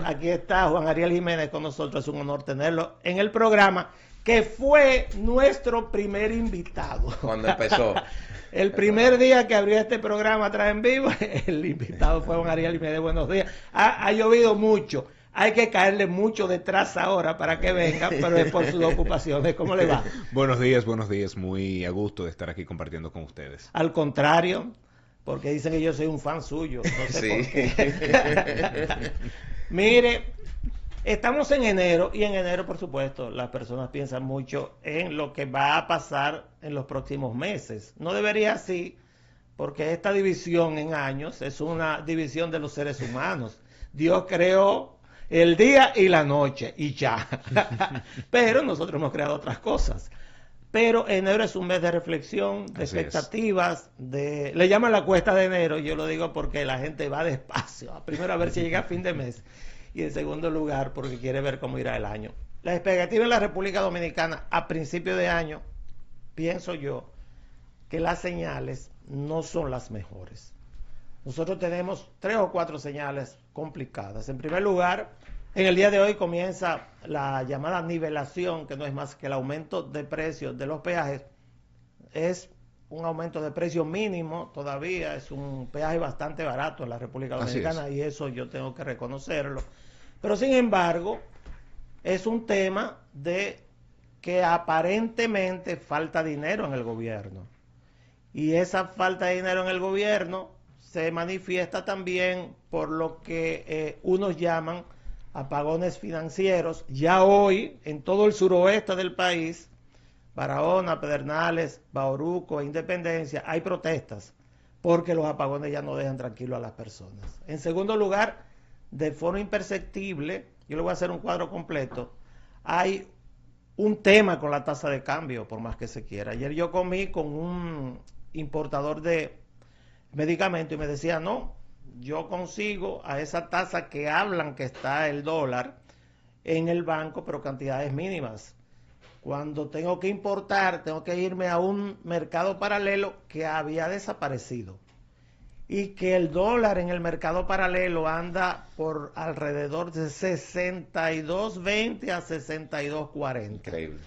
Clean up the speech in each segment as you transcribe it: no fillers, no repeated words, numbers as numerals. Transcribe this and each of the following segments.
aquí está Juan Ariel Jiménez con nosotros. Es un honor tenerlo en el programa, que fue nuestro primer invitado. Cuando empezó. El primer día que abrió este programa Trae en Vivo, el invitado fue Juan Ariel Jiménez. Buenos días. Ha llovido mucho. Hay que caerle mucho detrás ahora para que venga, pero es por sus ocupaciones. ¿Cómo le va? Buenos días. Muy a gusto de estar aquí compartiendo con ustedes. Al contrario, porque dicen que yo soy un fan suyo. No sé por qué. Mire, estamos en enero y en enero, por supuesto, las personas piensan mucho en lo que va a pasar en los próximos meses. No debería así, porque esta división en años es una división de los seres humanos. Dios creó el día y la noche y ya. Pero nosotros hemos creado otras cosas. Pero enero es un mes de reflexión, de expectativas, le llaman la cuesta de enero. Yo lo digo porque la gente va despacio. Primero a ver si llega a fin de mes. Y en segundo lugar porque quiere ver cómo irá el año. La expectativa en la República Dominicana a principio de año, pienso yo, que las señales no son las mejores. Nosotros tenemos 3 o 4 señales complicadas. En primer lugar, en el día de hoy comienza la llamada nivelación, que no es más que el aumento de precios de los peajes. Es un aumento de precio mínimo todavía, es un peaje bastante barato en la República Dominicana y eso yo tengo que reconocerlo. Pero sin embargo, es un tema de que aparentemente falta dinero en el gobierno. Y esa falta de dinero en el gobierno se manifiesta también por lo que unos llaman apagones financieros. Ya hoy, en todo el suroeste del país, Barahona, Pedernales, Bauruco, Independencia, hay protestas porque los apagones ya no dejan tranquilo a las personas. En segundo lugar, de forma imperceptible, yo le voy a hacer un cuadro completo, hay un tema con la tasa de cambio, por más que se quiera. Ayer yo comí con un importador de medicamentos y me decía, no, yo consigo a esa tasa que hablan que está el dólar en el banco, pero cantidades mínimas. Cuando tengo que importar, tengo que irme a un mercado paralelo que había desaparecido. Y que el dólar en el mercado paralelo anda por alrededor de 62.20 a 62.40. Increíble.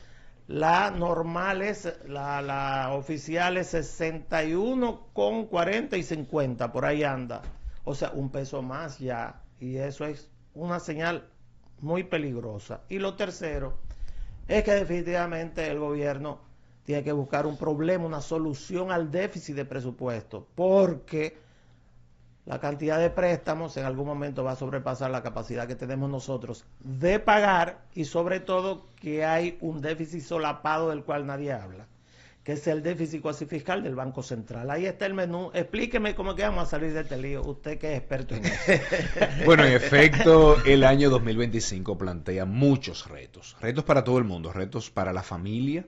La normal es, la oficial es 61,40 y 50, por ahí anda. O sea, un peso más ya. Y eso es una señal muy peligrosa. Y lo tercero es que definitivamente el gobierno tiene que buscar un problema, una solución al déficit de presupuesto, porque la cantidad de préstamos en algún momento va a sobrepasar la capacidad que tenemos nosotros de pagar, y sobre todo que hay un déficit solapado del cual nadie habla, que es el déficit cuasi fiscal del Banco Central. Ahí está el menú. Explíqueme cómo que vamos a salir de este lío, usted que es experto en eso. Bueno, en efecto, el año 2025 plantea muchos retos. Retos para todo el mundo, retos para la familia,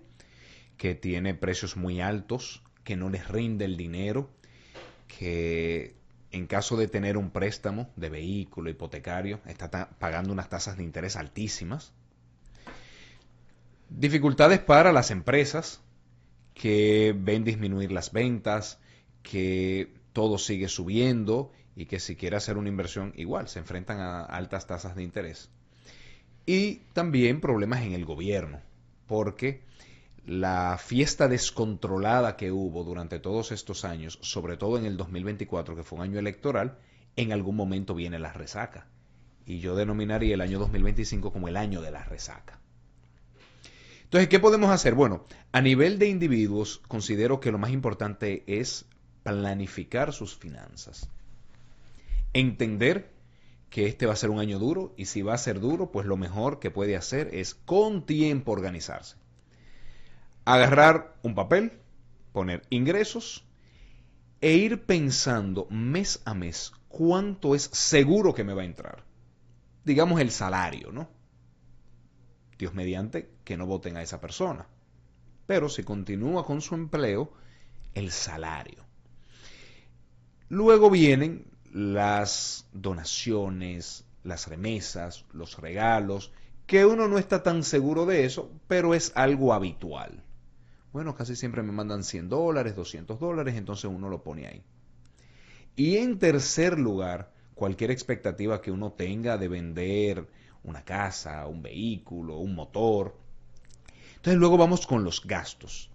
que tiene precios muy altos, que no les rinde el dinero, que en caso de tener un préstamo de vehículo hipotecario está pagando unas tasas de interés altísimas. Dificultades para las empresas, que ven disminuir las ventas, que todo sigue subiendo y que si quiere hacer una inversión igual se enfrentan a altas tasas de interés. Y también problemas en el gobierno, porque la fiesta descontrolada que hubo durante todos estos años, sobre todo en el 2024, que fue un año electoral, en algún momento viene la resaca. Y yo denominaría el año 2025 como el año de la resaca. Entonces, ¿qué podemos hacer? Bueno, a nivel de individuos, considero que lo más importante es planificar sus finanzas. Entender que este va a ser un año duro, y si va a ser duro, pues lo mejor que puede hacer es con tiempo organizarse. Agarrar un papel, poner ingresos e ir pensando mes a mes cuánto es seguro que me va a entrar. Digamos el salario, ¿no? Dios mediante que no voten a esa persona. Pero si continúa con su empleo, el salario. Luego vienen las donaciones, las remesas, los regalos, que uno no está tan seguro de eso, pero es algo habitual. Bueno, casi siempre me mandan $100, $200, entonces uno lo pone ahí. Y en tercer lugar, cualquier expectativa que uno tenga de vender una casa, un vehículo, un motor. Entonces luego vamos con los gastos.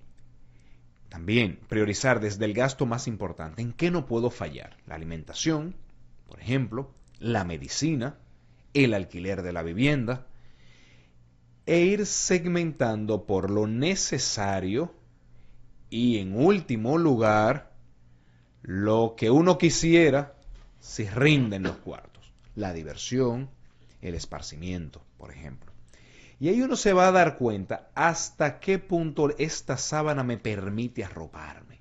También priorizar desde el gasto más importante. ¿En qué no puedo fallar? La alimentación, por ejemplo, la medicina, el alquiler de la vivienda, e ir segmentando por lo necesario y en último lugar lo que uno quisiera si rinden los cuartos. La diversión, el esparcimiento, por ejemplo. Y ahí uno se va a dar cuenta hasta qué punto esta sábana me permite arroparme.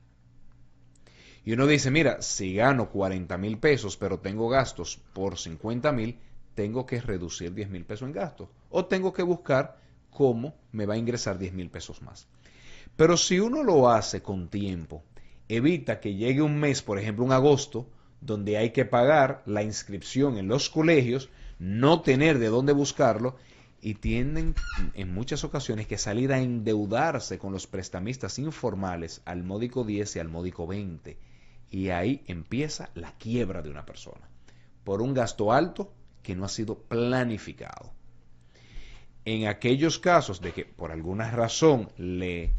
Y uno dice, mira, si gano 40,000 pesos, pero tengo gastos por 50,000, tengo que reducir 10,000 pesos en gastos. O tengo que buscar cómo me va a ingresar 10,000 pesos más. Pero si uno lo hace con tiempo, evita que llegue un mes, por ejemplo un agosto, donde hay que pagar la inscripción en los colegios, no tener de dónde buscarlo, y tienden en muchas ocasiones que salir a endeudarse con los prestamistas informales al módico 10 y al módico 20. Y ahí empieza la quiebra de una persona, por un gasto alto que no ha sido planificado. En aquellos casos de que por alguna razón le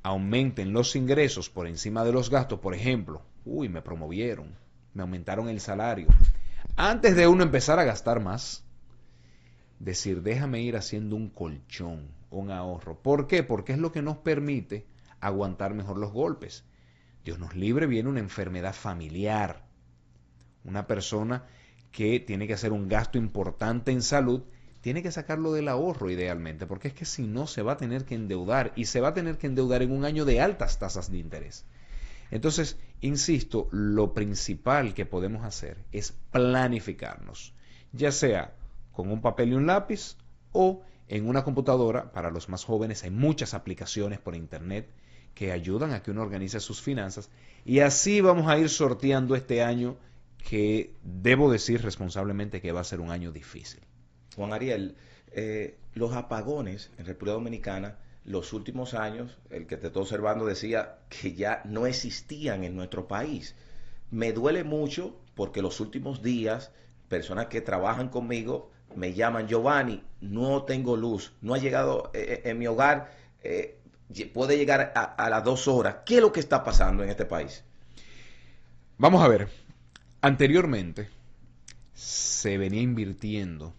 aumenten los ingresos por encima de los gastos, por ejemplo, me promovieron, me aumentaron el salario, antes de uno empezar a gastar más, decir, déjame ir haciendo un colchón, un ahorro. ¿Por qué? Porque es lo que nos permite aguantar mejor los golpes. Dios nos libre, viene una enfermedad familiar, una persona que tiene que hacer un gasto importante en salud, tiene que sacarlo del ahorro idealmente, porque es que si no se va a tener que endeudar, y se va a tener que endeudar en un año de altas tasas de interés. Entonces, insisto, lo principal que podemos hacer es planificarnos, ya sea con un papel y un lápiz o en una computadora. Para los más jóvenes hay muchas aplicaciones por internet que ayudan a que uno organice sus finanzas, y así vamos a ir sorteando este año que debo decir responsablemente que va a ser un año difícil. Juan Ariel, los apagones en República Dominicana, los últimos años, el que te estoy observando decía que ya no existían en nuestro país. Me duele mucho porque los últimos días, personas que trabajan conmigo me llaman, Giovanni, no tengo luz, no ha llegado en mi hogar, puede llegar a las 2 horas. ¿Qué es lo que está pasando en este país? Vamos a ver, anteriormente se venía invirtiendo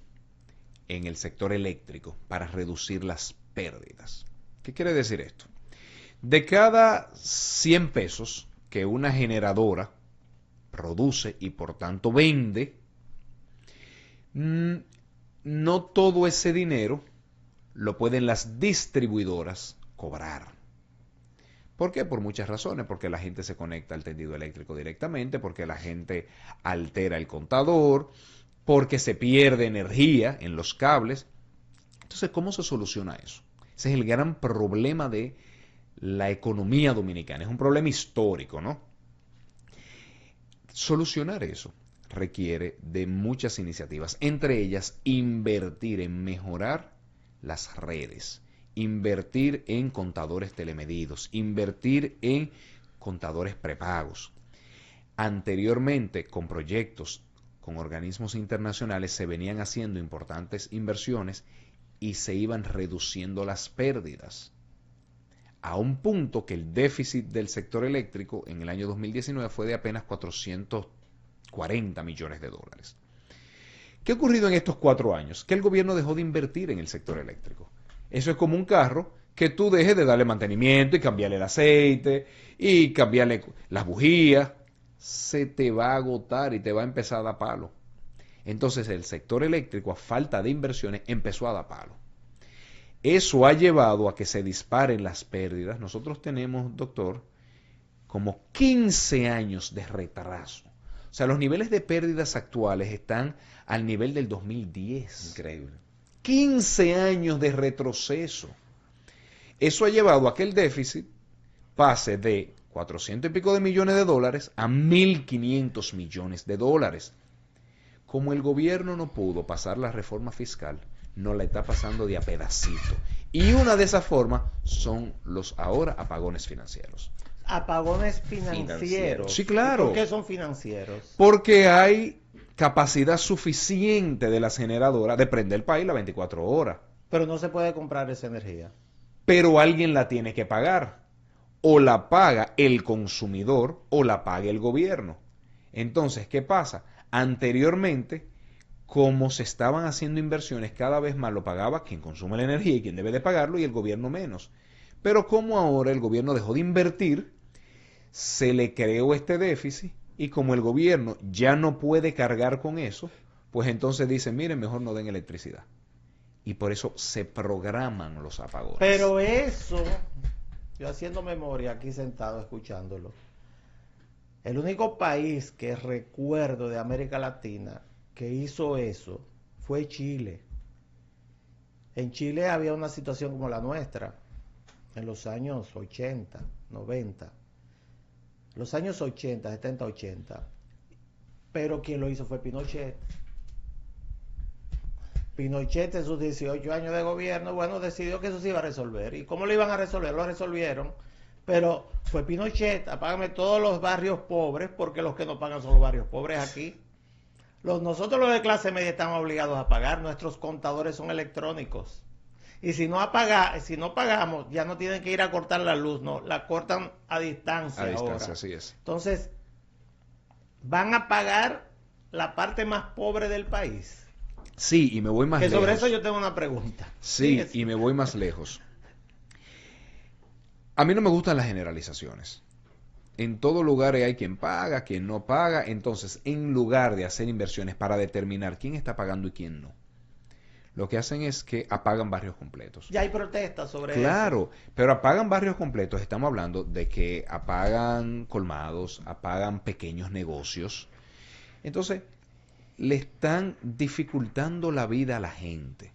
en el sector eléctrico para reducir las pérdidas. ¿Qué quiere decir esto? De cada 100 pesos que una generadora produce y por tanto vende, no todo ese dinero lo pueden las distribuidoras cobrar. ¿Por qué? Por muchas razones. Porque la gente se conecta al tendido eléctrico directamente, porque la gente altera el contador, porque se pierde energía en los cables. Entonces, ¿cómo se soluciona eso? Ese es el gran problema de la economía dominicana. Es un problema histórico, ¿no? Solucionar eso requiere de muchas iniciativas, entre ellas invertir en mejorar las redes, invertir en contadores telemedidos, invertir en contadores prepagos. Anteriormente, con proyectos con organismos internacionales, se venían haciendo importantes inversiones y se iban reduciendo las pérdidas, a un punto que el déficit del sector eléctrico en el año 2019 fue de apenas 440 millones de dólares. ¿Qué ha ocurrido en estos 4 años? Que el gobierno dejó de invertir en el sector eléctrico. Eso es como un carro que tú dejes de darle mantenimiento y cambiarle el aceite y cambiarle las bujías. Se te va a agotar y te va a empezar a dar palo. Entonces el sector eléctrico, a falta de inversiones, empezó a dar palo. Eso ha llevado a que se disparen las pérdidas. Nosotros tenemos, doctor, como 15 años de retraso. O sea, los niveles de pérdidas actuales están al nivel del 2010. Increíble. 15 años de retroceso. Eso ha llevado a que el déficit pase de 400 y pico de millones de dólares a 1.500 millones de dólares. Como el gobierno no pudo pasar la reforma fiscal, no la está pasando de a pedacito. Y una de esas formas son los ahora apagones financieros. Apagones financieros. Sí, claro. ¿Por qué son financieros? Porque hay capacidad suficiente de las generadoras de prender el país las 24 horas. Pero no se puede comprar esa energía. Pero alguien la tiene que pagar. O la paga el consumidor o la paga el gobierno. Entonces, ¿qué pasa? Anteriormente, como se estaban haciendo inversiones, cada vez más lo pagaba quien consume la energía y quien debe de pagarlo y el gobierno menos. Pero como ahora el gobierno dejó de invertir, se le creó este déficit y como el gobierno ya no puede cargar con eso, pues entonces dicen, miren, mejor no den electricidad. Y por eso se programan los apagones. Pero eso, yo haciendo memoria aquí sentado escuchándolo, el único país que recuerdo de América Latina que hizo eso fue Chile. En Chile había una situación como la nuestra, en los años 80, 90. Los años 80, 70, 80. Pero quien lo hizo fue Pinochet. Pinochet en sus 18 años de gobierno, bueno, decidió que eso se iba a resolver. ¿Y cómo lo iban a resolver? Lo resolvieron. Pero fue Pinochet, apágame todos los barrios pobres, porque los que no pagan son los barrios pobres aquí. Nosotros los de clase media estamos obligados a pagar, nuestros contadores son electrónicos. Y si no pagamos, ya no tienen que ir a cortar la luz, no, la cortan a distancia. A distancia, ahora. así es. Entonces, van a pagar la parte más pobre del país. Sí, y me voy más lejos. Que sobre eso yo tengo una pregunta. Sí, y me voy más lejos. A mí no me gustan las generalizaciones. En todo lugar hay quien paga, quien no paga. Entonces, en lugar de hacer inversiones para determinar quién está pagando y quién no, lo que hacen es que apagan barrios completos. Ya hay protestas sobre eso. Claro, pero apagan barrios completos. Estamos hablando de que apagan colmados, apagan pequeños negocios. Entonces, le están dificultando la vida a la gente.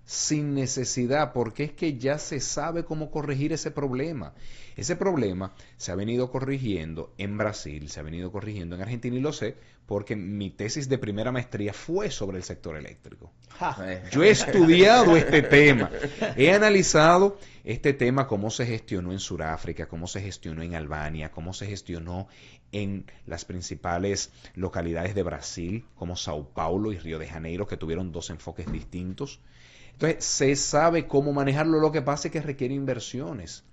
Sin necesidad, porque es que ya se sabe cómo corregir ese problema. Ese problema se ha venido corrigiendo en Brasil, se ha venido corrigiendo en Argentina y lo sé porque mi tesis de primera maestría fue sobre el sector eléctrico. Yo he estudiado este tema, he analizado este tema, cómo se gestionó en Sudáfrica, cómo se gestionó en Albania, cómo se gestionó en las principales localidades de Brasil, como Sao Paulo y Río de Janeiro, que tuvieron dos enfoques distintos. Entonces, se sabe cómo manejarlo, lo que pasa es que requiere inversiones.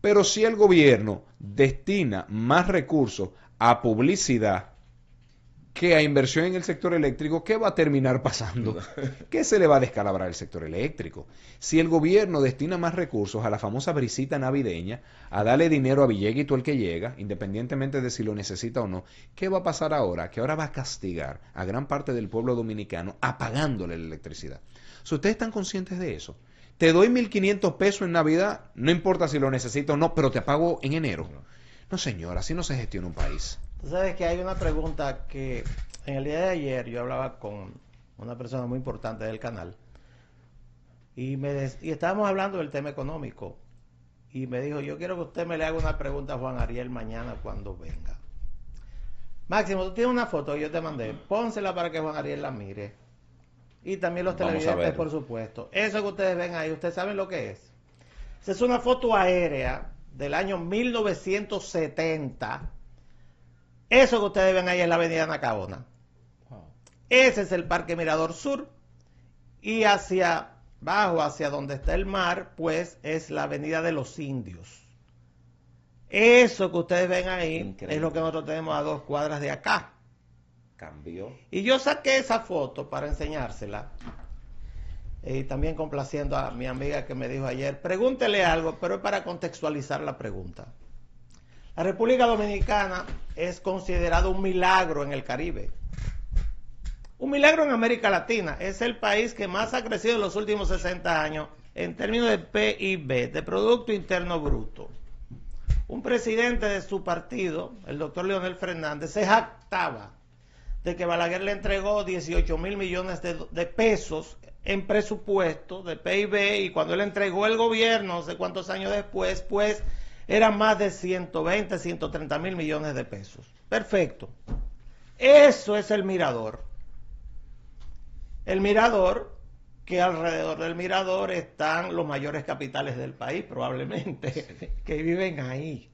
Pero si el gobierno destina más recursos a publicidad que a inversión en el sector eléctrico, ¿qué va a terminar pasando? ¿Qué se le va a descalabrar el sector eléctrico? Si el gobierno destina más recursos a la famosa brisita navideña, a darle dinero a Villegas y todo el que llega, independientemente de si lo necesita o no, ¿qué va a pasar ahora? Que ahora va a castigar a gran parte del pueblo dominicano apagándole la electricidad. Si ustedes están conscientes de eso, te doy 1.500 pesos en Navidad, no importa si lo necesito o no, pero te apago en enero. No, señor, así no se gestiona un país. Tú sabes que hay una pregunta que en el día de ayer yo hablaba con una persona muy importante del canal y estábamos hablando del tema económico y me dijo, yo quiero que usted me le haga una pregunta a Juan Ariel mañana cuando venga. Máximo, tú tienes una foto que yo te mandé, pónsela para que Juan Ariel la mire. Y también los televidentes, por supuesto. Eso que ustedes ven ahí, ¿ustedes saben lo que es? Esa es una foto aérea del año 1970. Eso que ustedes ven ahí es la avenida Nacaona. Ese es el Parque Mirador Sur. Y hacia abajo, hacia donde está el mar, pues es la avenida de los Indios. Eso que ustedes ven ahí Increíble. Es lo que nosotros tenemos a 2 cuadras de acá. Cambió. Y yo saqué esa foto para enseñársela. Y también complaciendo a mi amiga que me dijo ayer, pregúntele algo, pero es para contextualizar la pregunta. La República Dominicana es considerado un milagro en el Caribe. Un milagro en América Latina. Es el país que más ha crecido en los últimos 60 años en términos de PIB, de Producto Interno Bruto. Un presidente de su partido, el doctor Leonel Fernández, se jactaba de que Balaguer le entregó 18 mil millones de pesos en presupuesto de PIB y cuando él entregó el gobierno, no sé cuántos años después, pues eran más de 120, 130 mil millones de pesos. Perfecto. Eso es el Mirador. El Mirador, que alrededor del Mirador están los mayores capitales del país, probablemente, que viven ahí.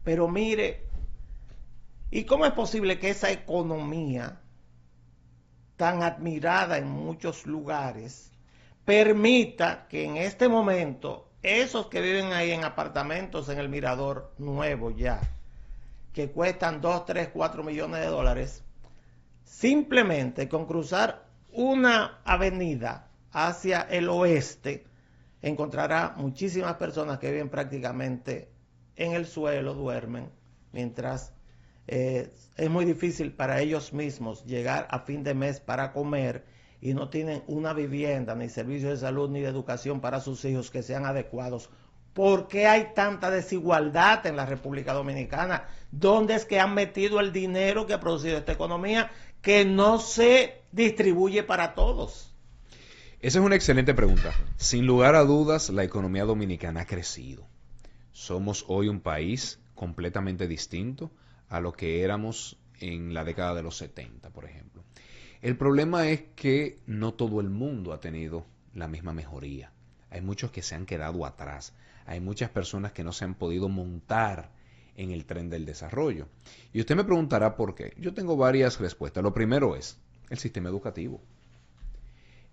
Pero mire, ¿y cómo es posible que esa economía tan admirada en muchos lugares, permita que en este momento esos que viven ahí en apartamentos en el Mirador nuevo ya, que cuestan 2, 3, 4 millones de dólares, simplemente con cruzar una avenida hacia el oeste, encontrará muchísimas personas que viven prácticamente en el suelo, duermen, mientras es muy difícil para ellos mismos llegar a fin de mes para comer y no tienen una vivienda, ni servicios de salud, ni de educación para sus hijos que sean adecuados. ¿Por qué hay tanta desigualdad en la República Dominicana? ¿Dónde es que han metido el dinero que ha producido esta economía que no se distribuye para todos? Esa es una excelente pregunta. Sin lugar a dudas, la economía dominicana ha crecido. Somos hoy un país completamente distinto a lo que éramos en la década de los 70, por ejemplo. El problema es que no todo el mundo ha tenido la misma mejoría. Hay muchos que se han quedado atrás. Hay muchas personas que no se han podido montar en el tren del desarrollo. Y usted me preguntará por qué. Yo tengo varias respuestas. Lo primero es el sistema educativo.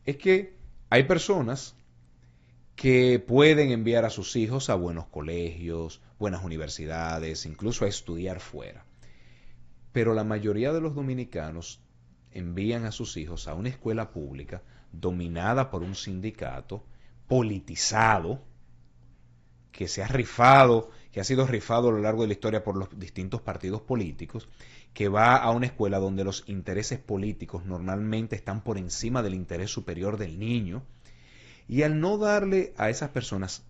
Es que hay personas que pueden enviar a sus hijos a buenos colegios, buenas universidades, incluso a estudiar fuera. Pero la mayoría de los dominicanos envían a sus hijos a una escuela pública dominada por un sindicato politizado, que se ha rifado, que ha sido rifado a lo largo de la historia por los distintos partidos políticos, que va a una escuela donde los intereses políticos normalmente están por encima del interés superior del niño, y al no darle a esas personas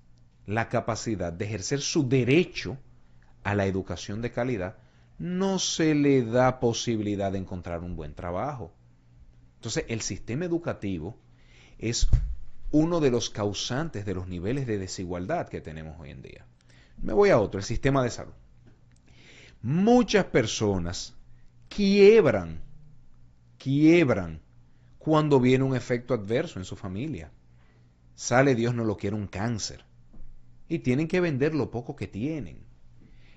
la capacidad de ejercer su derecho a la educación de calidad, no se le da posibilidad de encontrar un buen trabajo. Entonces, el sistema educativo es uno de los causantes de los niveles de desigualdad que tenemos hoy en día. Me voy a otro, el sistema de salud. Muchas personas quiebran cuando viene un efecto adverso en su familia. Sale, Dios no lo quiere, un cáncer. Y tienen que vender lo poco que tienen.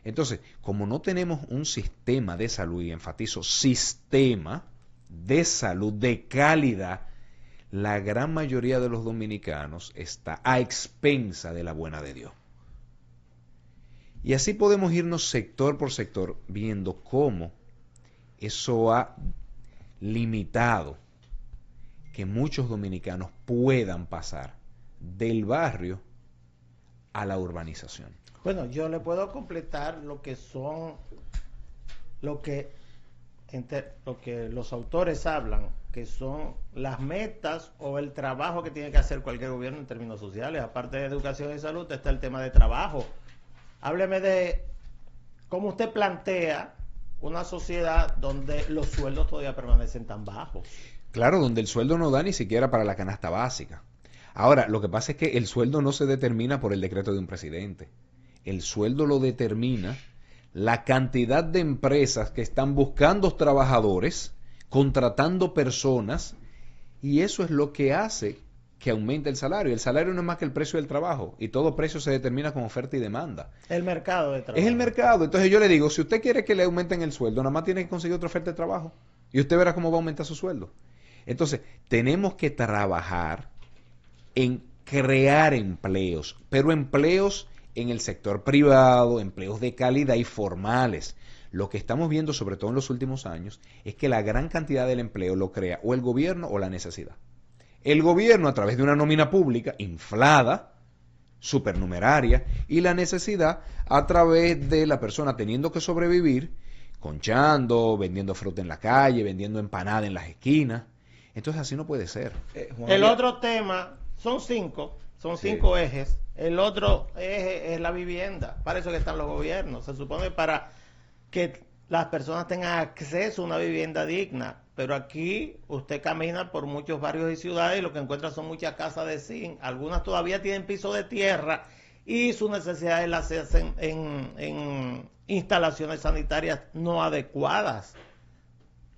Entonces, como no tenemos un sistema de salud, y enfatizo, sistema de salud de calidad, la gran mayoría de los dominicanos está a expensa de la buena de Dios. Y así podemos irnos sector por sector viendo cómo eso ha limitado que muchos dominicanos puedan pasar del barrio a la urbanización. Bueno, yo le puedo completar lo que los autores hablan, que son las metas o el trabajo que tiene que hacer cualquier gobierno en términos sociales. Aparte de educación y salud, está el tema de trabajo. Hábleme de cómo usted plantea una sociedad donde los sueldos todavía permanecen tan bajos. Claro, donde el sueldo no da ni siquiera para la canasta básica. Ahora, lo que pasa es que el sueldo no se determina por el decreto de un presidente. El sueldo lo determina la cantidad de empresas que están buscando trabajadores, contratando personas, y eso es lo que hace que aumente el salario. El salario no es más que el precio del trabajo, y todo precio se determina con oferta y demanda. El mercado de trabajo. Es el mercado. Entonces yo le digo, si usted quiere que le aumenten el sueldo, nada más tiene que conseguir otra oferta de trabajo, y usted verá cómo va a aumentar su sueldo. Entonces, tenemos que trabajar en crear empleos, pero empleos en el sector privado, empleos de calidad y formales. Lo que estamos viendo, sobre todo en los últimos años, es que la gran cantidad del empleo lo crea o el gobierno o la necesidad. El gobierno a través de una nómina pública inflada, supernumeraria, y la necesidad a través de la persona teniendo que sobrevivir, conchando, vendiendo fruta en la calle, vendiendo empanada en las esquinas. Entonces así no puede ser. El otro tema, son cinco ejes. El otro eje es la vivienda. Para eso que están los gobiernos. Se supone para que las personas tengan acceso a una vivienda digna. Pero aquí usted camina por muchos barrios y ciudades y lo que encuentra son muchas casas de zinc. Algunas todavía tienen piso de tierra y sus necesidades las hacen en instalaciones sanitarias no adecuadas.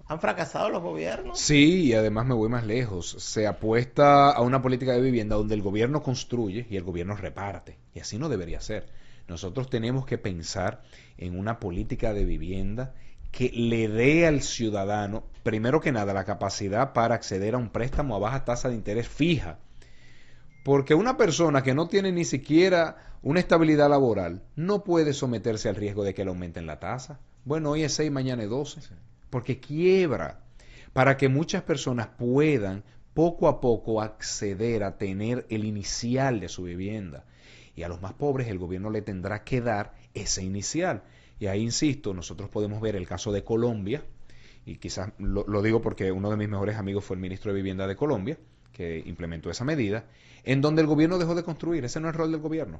¿Han fracasado los gobiernos? Sí, y además me voy más lejos. Se apuesta a una política de vivienda donde el gobierno construye y el gobierno reparte. Y así no debería ser. Nosotros tenemos que pensar en una política de vivienda que le dé al ciudadano, primero que nada, la capacidad para acceder a un préstamo a baja tasa de interés fija. Porque una persona que no tiene ni siquiera una estabilidad laboral no puede someterse al riesgo de que le aumenten la tasa. Bueno, hoy es 6, mañana es 12, porque quiebra. Para que muchas personas puedan poco a poco acceder a tener el inicial de su vivienda. Y a los más pobres el gobierno le tendrá que dar ese inicial. Y ahí insisto, nosotros podemos ver el caso de Colombia, y quizás lo digo porque uno de mis mejores amigos fue el ministro de Vivienda de Colombia, que implementó esa medida, en donde el gobierno dejó de construir. Ese no es el rol del gobierno.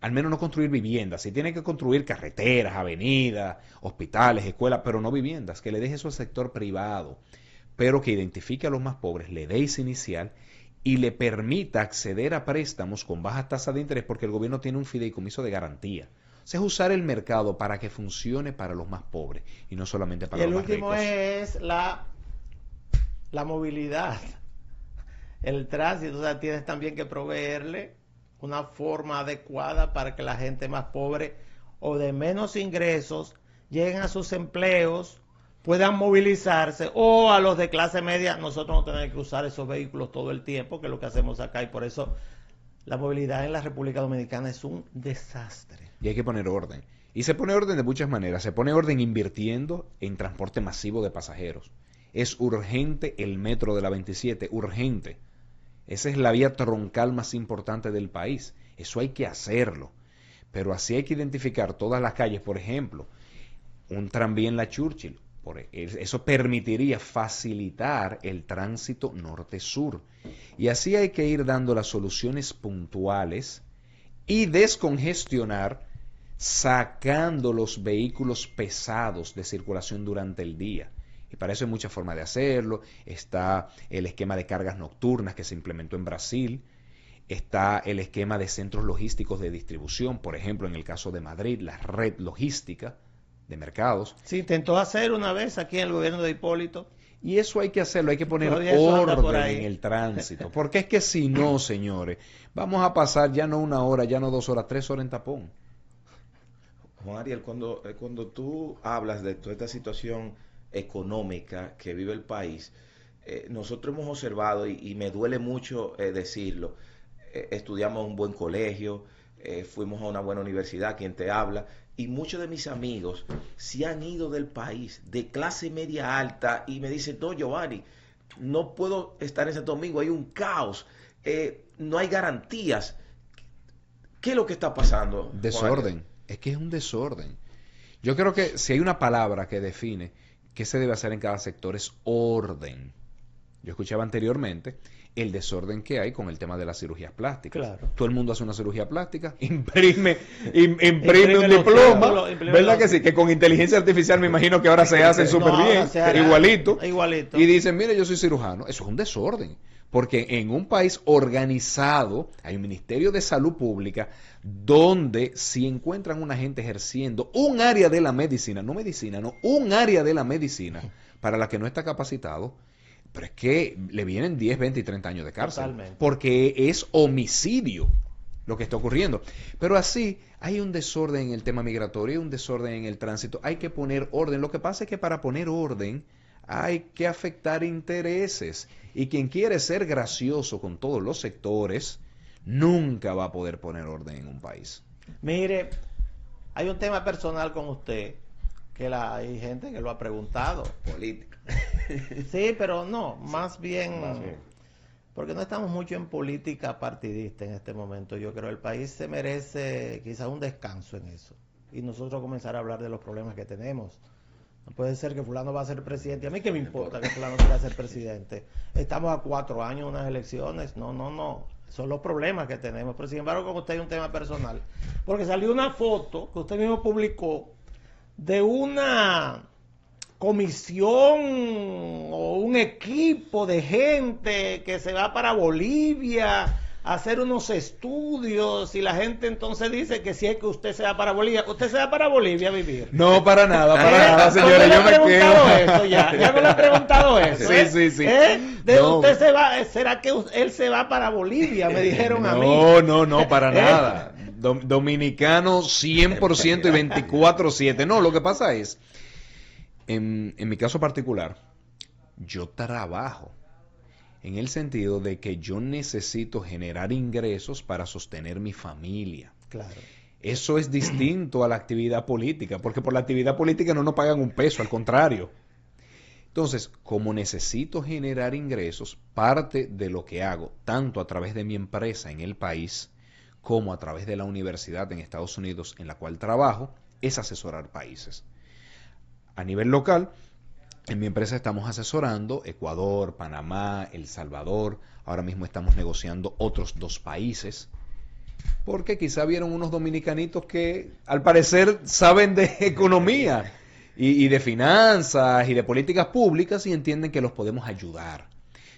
Al menos no construir viviendas. Si tiene que construir carreteras, avenidas, hospitales, escuelas, pero no viviendas, que le deje eso al sector privado, pero que identifique a los más pobres, le dé ese inicial y le permita acceder a préstamos con bajas tasas de interés, porque el gobierno tiene un fideicomiso de garantía. O sea, es usar el mercado para que funcione para los más pobres y no solamente para los más ricos. Y el último es la movilidad, el tránsito. O sea, tienes también que proveerle una forma adecuada para que la gente más pobre o de menos ingresos lleguen a sus empleos, puedan movilizarse, o a los de clase media, nosotros no tenemos que usar esos vehículos todo el tiempo, que es lo que hacemos acá, y por eso la movilidad en la República Dominicana es un desastre. Y hay que poner orden. Y se pone orden de muchas maneras. Se pone orden invirtiendo en transporte masivo de pasajeros. Es urgente el metro de la 27, urgente. Esa es la vía troncal más importante del país. Eso hay que hacerlo. Pero así hay que identificar todas las calles. Por ejemplo, un tranvía en la Churchill. Eso permitiría facilitar el tránsito norte-sur. Y así hay que ir dando las soluciones puntuales y descongestionar, sacando los vehículos pesados de circulación durante el día. Y para eso hay muchas formas de hacerlo. Está el esquema de cargas nocturnas que se implementó en Brasil. Está el esquema de centros logísticos de distribución. Por ejemplo, en el caso de Madrid, la red logística de mercados. Se intentó hacer una vez aquí en el gobierno de Hipólito. Y eso hay que hacerlo, hay que poner orden en el tránsito. Porque es que si no, señores, vamos a pasar ya no 1 hora, ya no 2 horas, 3 horas en tapón. Juan Ariel, cuando tú hablas de toda esta situación económica que vive el país, nosotros hemos observado, y me duele mucho decirlo, estudiamos en un buen colegio, fuimos a una buena universidad, quien te habla, y muchos de mis amigos se han ido del país, de clase media alta, y me dicen, no, Giovanni, no puedo estar en Santo Domingo, hay un caos, no hay garantías. ¿Qué es lo que está pasando? Desorden, es que es un desorden. Yo creo que si hay una palabra que define qué se debe hacer en cada sector es orden. Yo escuchaba anteriormente el desorden que hay con el tema de las cirugías plásticas. Claro. Todo el mundo hace una cirugía plástica, imprime un diploma, ¿verdad que sí? Que con inteligencia artificial me imagino que ahora se hacen súper bien, igualito. Y dicen, mire, yo soy cirujano. Eso es un desorden. Porque en un país organizado hay un Ministerio de Salud Pública donde si encuentran una gente ejerciendo un área de la medicina, un área de la medicina para la que no está capacitado, pero es que le vienen 10, 20 y 30 años de cárcel. Totalmente. Porque es homicidio lo que está ocurriendo. Pero así hay un desorden en el tema migratorio, hay un desorden en el tránsito. Hay que poner orden. Lo que pasa es que para poner orden hay que afectar intereses. Y quien quiere ser gracioso con todos los sectores nunca va a poder poner orden en un país. Mire, hay un tema personal con usted que hay gente que lo ha preguntado. Política. Sí, pero no, más bien, porque no estamos mucho en política partidista en este momento. Yo creo que el país se merece quizás un descanso en eso. Y nosotros comenzar a hablar de los problemas que tenemos. No puede ser que fulano va a ser presidente. A mí qué me importa que fulano quiera ser presidente. Estamos a 4 años de unas elecciones. No. Son los problemas que tenemos. Pero sin embargo, con usted hay un tema personal. Porque salió una foto que usted mismo publicó de una comisión o un equipo de gente que se va para Bolivia a hacer unos estudios, y la gente entonces dice que si es que usted se va para Bolivia, ¿usted se va para Bolivia a vivir? No, para nada, señores, yo me quedo. Eso ya no le he preguntado eso. Sí. Usted se va, ¿será que él se va para Bolivia? Me dijeron a mí. No, para nada. Dominicano 100% y 24/7. No, lo que pasa es, En mi caso particular, yo trabajo en el sentido de que yo necesito generar ingresos para sostener mi familia. Claro. Eso es distinto a la actividad política, porque por la actividad política no nos pagan un peso, al contrario. Entonces, como necesito generar ingresos, parte de lo que hago, tanto a través de mi empresa en el país, como a través de la universidad en Estados Unidos en la cual trabajo, es asesorar países. A nivel local, en mi empresa estamos asesorando Ecuador, Panamá, El Salvador. Ahora mismo estamos negociando otros 2 países. Porque quizá vieron unos dominicanitos que al parecer saben de economía y de finanzas y de políticas públicas y entienden que los podemos ayudar.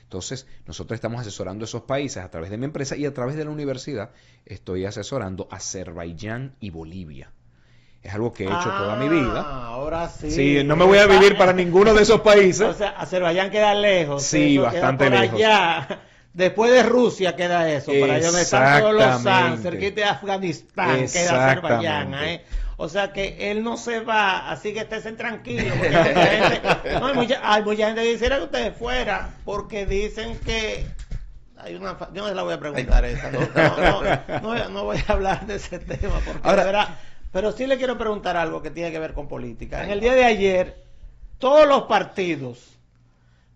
Entonces, nosotros estamos asesorando a esos países a través de mi empresa y a través de la universidad estoy asesorando a Azerbaiyán y Bolivia. Es algo que he hecho toda mi vida. Ahora sí. Sí, no me voy a vivir para ninguno de esos países. O sea, Azerbaiyán queda lejos. Sí, eso bastante queda por lejos. Allá. Después de Rusia queda eso, por allá donde están todos los Exactamente. cerquita de Afganistán, queda Azerbaiyán. O sea que él no se va, así que estén tranquilos. Porque hay mucha gente que quisiera que ustedes fueran, porque dicen que hay una... Yo no se la voy a preguntar esa, no voy a hablar de ese tema, porque Ahora, de verdad, pero sí le quiero preguntar algo que tiene que ver con política. En el día de ayer, todos los partidos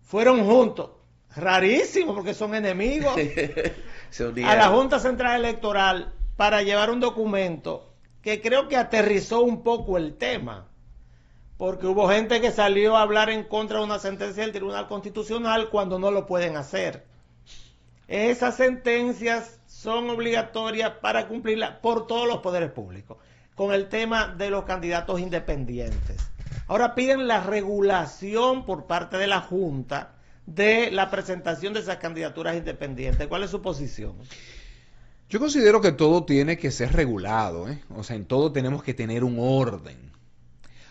fueron juntos. Rarísimo, porque son enemigos. A la Junta Central Electoral para llevar un documento que creo que aterrizó un poco el tema, porque hubo gente que salió a hablar en contra de una sentencia del Tribunal Constitucional cuando no lo pueden hacer. Esas sentencias son obligatorias para cumplirlas por todos los poderes públicos, con el tema de los candidatos independientes. Ahora piden la regulación por parte de la Junta de la presentación de esas candidaturas independientes. ¿Cuál es su posición? Yo considero que todo tiene que ser regulado, ¿eh? O sea, en todo tenemos que tener un orden.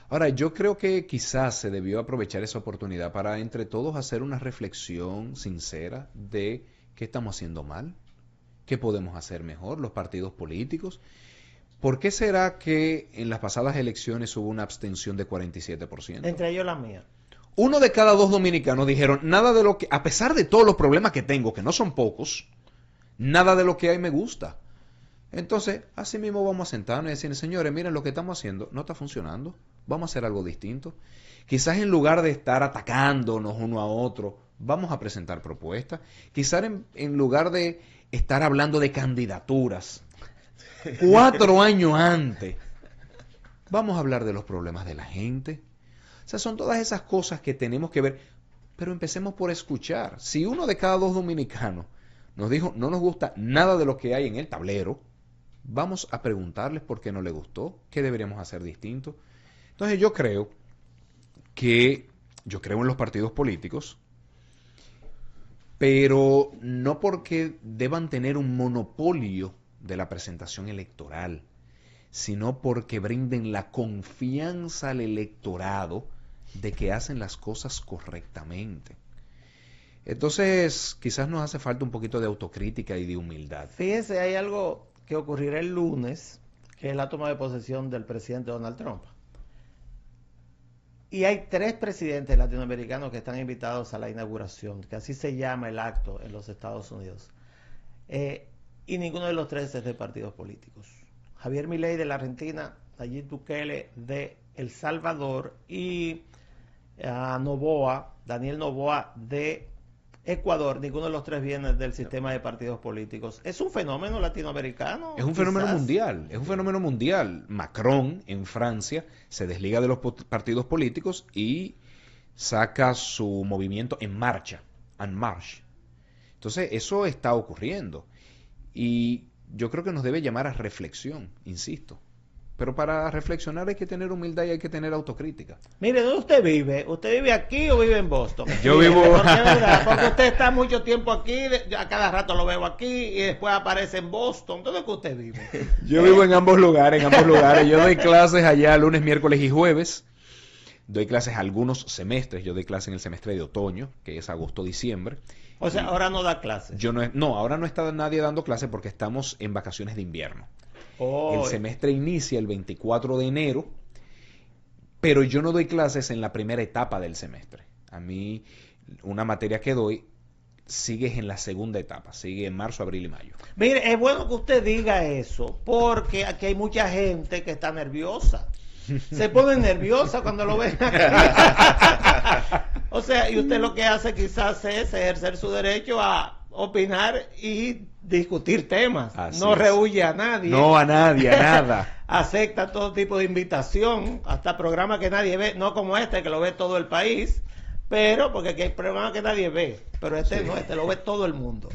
Ahora, yo creo que quizás se debió aprovechar esa oportunidad para entre todos hacer una reflexión sincera de qué estamos haciendo mal, qué podemos hacer mejor, los partidos políticos. ¿Por qué será que en las pasadas elecciones hubo una abstención de 47%? Entre ellos la mía. 1 de cada 2 dominicanos dijeron, nada de lo que, a pesar de todos los problemas que tengo, que no son pocos, nada de lo que hay me gusta. Entonces, así mismo vamos a sentarnos y decir, señores, miren, lo que estamos haciendo no está funcionando, vamos a hacer algo distinto. Quizás en lugar de estar atacándonos uno a otro, vamos a presentar propuestas. Quizás en lugar de estar hablando de candidaturas, 4 años antes, vamos a hablar de los problemas de la gente. O sea, son todas esas cosas que tenemos que ver, pero empecemos por escuchar. Si 1 de cada 2 dominicanos nos dijo, no nos gusta nada de lo que hay en el tablero, vamos a preguntarles por qué no les gustó, qué deberíamos hacer distinto. Entonces yo creo en los partidos políticos, pero no porque deban tener un monopolio de la presentación electoral, sino porque brinden la confianza al electorado de que hacen las cosas correctamente. Entonces, quizás nos hace falta un poquito de autocrítica y de humildad. Fíjese, hay algo que ocurrirá el lunes, que es la toma de posesión del presidente Donald Trump. Y hay 3 presidentes latinoamericanos que están invitados a la inauguración, que así se llama el acto en los Estados Unidos. Y ninguno de los 3 es de partidos políticos. Javier Milei de la Argentina, Nayib Bukele de El Salvador y Daniel Noboa de Ecuador. Ninguno de los 3 viene del sistema de partidos políticos. ¿Es un fenómeno latinoamericano? Es un fenómeno mundial, es un fenómeno mundial. Macron en Francia se desliga de los partidos políticos y saca su movimiento En Marcha, En Marche. Entonces eso está ocurriendo y yo creo que nos debe llamar a reflexión, insisto. Pero para reflexionar hay que tener humildad y hay que tener autocrítica. Mire, ¿dónde usted vive? ¿Usted vive aquí o vive en Boston? Yo vivo... Porque usted está mucho tiempo aquí, a cada rato lo veo aquí y después aparece en Boston. ¿Dónde es que usted vive? Yo vivo en ambos lugares, Yo doy clases allá lunes, miércoles y jueves. Doy clases algunos semestres. Yo doy clases en el semestre de otoño, que es agosto-diciembre. O sea, ahora no da clases. Ahora no está nadie dando clases porque estamos en vacaciones de invierno. Oh, el semestre inicia el 24 de enero, pero yo no doy clases en la primera etapa del semestre. A mí, una materia que doy sigue en la segunda etapa, sigue en marzo, abril y mayo. Mire, es bueno que usted diga eso, porque aquí hay mucha gente que está nerviosa. Se pone nerviosa cuando lo ven aquí. O sea, y usted lo que hace quizás es ejercer su derecho a opinar y discutir temas. Así no es. rehúye a nadie. No a nadie, a nada. Acepta todo tipo de invitación, hasta programas que nadie ve, no como este que lo ve todo el país, pero porque aquí hay programas que nadie ve, pero este no, este lo ve todo el mundo.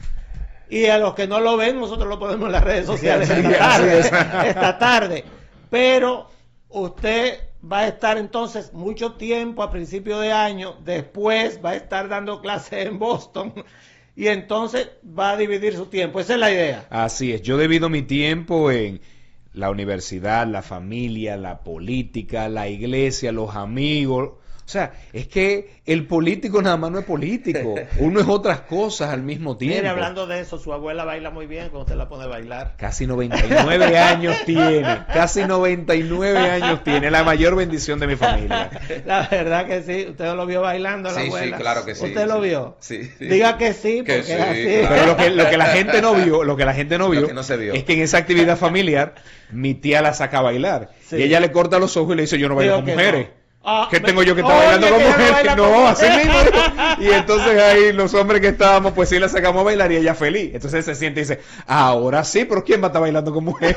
Y a los que no lo ven, nosotros lo ponemos en las redes sociales esta tarde. Pero usted va a estar entonces mucho tiempo a principio de año, después va a estar dando clases en Boston y entonces va a dividir su tiempo. Esa es la idea. Así es, yo divido mi tiempo en la universidad, la familia, la política, la iglesia, los amigos. O sea, es que el político nada más no es político, uno es otras cosas al mismo tiempo. Mire, hablando de eso, su abuela baila muy bien cuando usted la pone a bailar. Casi 99 años tiene, casi 99 años tiene, la mayor bendición de mi familia. La verdad que sí, usted lo vio bailando a la abuela. Sí, claro que sí. ¿Usted lo vio? Sí. Diga que sí, porque sí, es así. claro. Pero lo que la gente no vio, lo que no se vio. es que en esa actividad familiar mi tía la saca a bailar Sí. y ella le corta los ojos y le dice, yo no bailo Digo con que mujeres. no. Ah, ¿Qué tengo yo que estar bailando con que ella mujeres? baila con No, así mujeres. mismo. Y entonces ahí los hombres que estábamos, pues sí la sacamos a bailar y ella feliz. Entonces se siente y dice, ahora sí, pero ¿quién va a estar bailando con mujeres?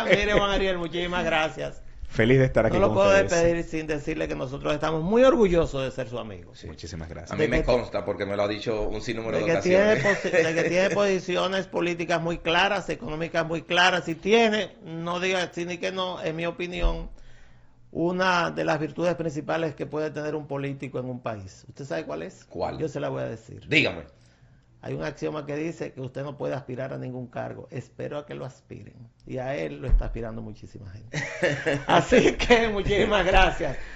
Mire, Juan Ariel, muchísimas gracias. Feliz de estar aquí No lo con puedo ustedes. despedir sin decirle que nosotros estamos muy orgullosos de ser su amigo. Sí. Muchísimas A gracias. mí me consta porque me lo ha dicho un sinnúmero de De que, tiene, ocasiones. de que tiene posiciones políticas muy claras, económicas muy claras. Si tiene, no diga sí ni que no, en mi opinión, una de las virtudes principales que puede tener un político en un país. ¿Usted sabe cuál es? ¿Cuál? Yo se la voy a decir. Dígame. Hay un axioma que dice que usted no puede aspirar a ningún cargo. Espero a que lo aspiren. Y a él lo está aspirando muchísima gente. Así que muchísimas gracias.